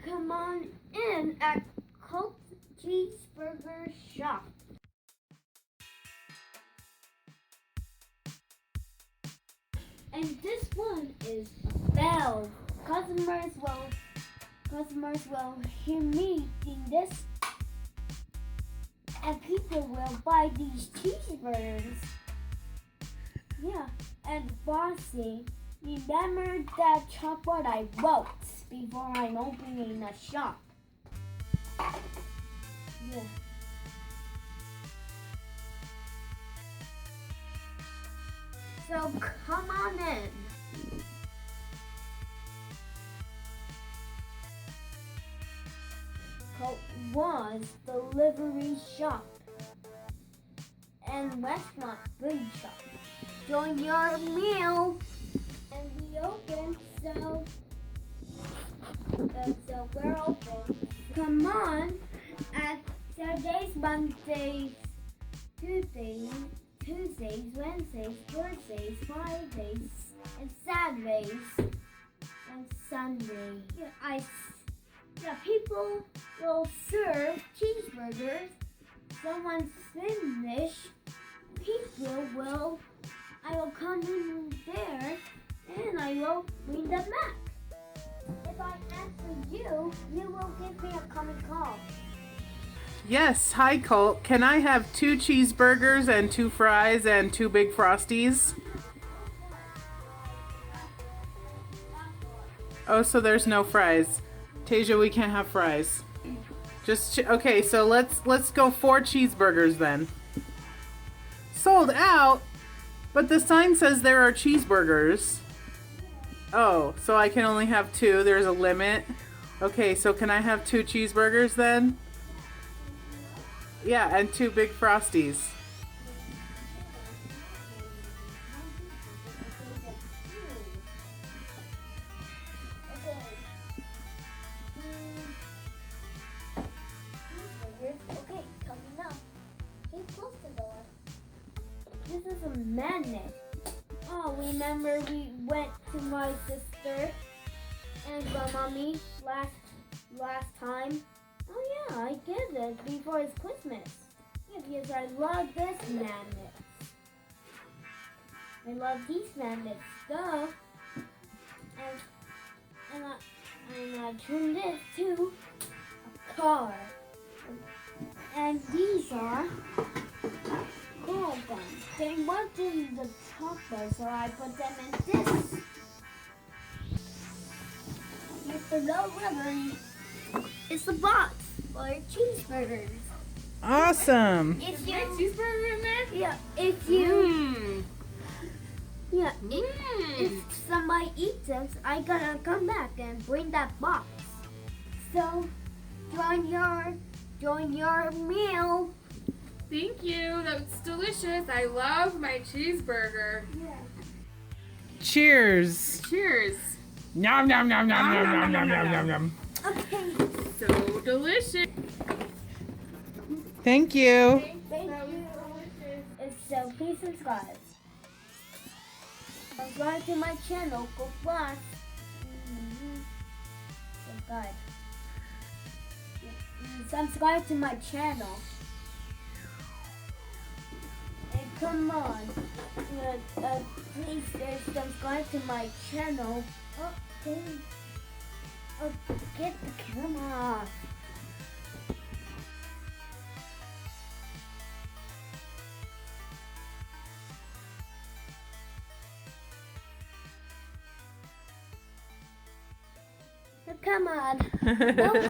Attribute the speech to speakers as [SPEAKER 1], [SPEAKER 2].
[SPEAKER 1] come on in at Colt Cheeseburger shop. And this one is a bell. Customers will hear me eating this, and people will buy these cheeseburgers. Yeah, and bossy, remember that chop what I wrote before I'm opening a shop. Yeah. So come on in. Colt was delivery shop and restaurant food shop. Join your meal and we open, so we're open. Come on at Saturdays, Mondays, Tuesdays, Wednesdays, Thursdays, Fridays, and Saturdays, and Sundays. People will serve cheeseburgers. Someone finish, I will come in there and I will bring them back. If I answer you, you will give me a comment call.
[SPEAKER 2] Yes, hi Colt. Can I have 2 cheeseburgers and 2 fries and 2 big frosties? Oh, so there's no fries. Tasia, we can't have fries. Okay, so let's go 4 cheeseburgers then. Sold out? But the sign says there are cheeseburgers. Oh, so I can only have 2. There's a limit. Okay, so can I have 2 cheeseburgers then? Yeah, and 2 big frosties.
[SPEAKER 1] Okay, coming up. Hey, close the door. This is a magnet. Oh, remember we went to my sister and my mommy last time? Oh yeah, I get it before it's Christmas. Yeah, because I love this magnet. I love these magnets stuff. And I turned this to a car. And these are cool ones. They weren't in the chopper, so I put them in this. Here's the low rubbery. It's the box for cheeseburgers.
[SPEAKER 2] Awesome.
[SPEAKER 1] If you
[SPEAKER 3] Cheeseburger in there?
[SPEAKER 1] yeah, if you if somebody eats them, I gotta come back and bring that box. So join your meal.
[SPEAKER 3] Thank you. That's delicious. I love my cheeseburger.
[SPEAKER 1] Yeah.
[SPEAKER 2] Cheers.
[SPEAKER 3] Cheers.
[SPEAKER 2] Nom nom nom nom nom nom nom nom nom nom.
[SPEAKER 1] Okay.
[SPEAKER 3] So delicious.
[SPEAKER 2] Thank you.
[SPEAKER 1] Thank you. So please subscribe. Subscribe to my channel, Colt Plus. Subscribe. Subscribe to my channel. And come on. Please subscribe to my channel. Get the camera off. Come on.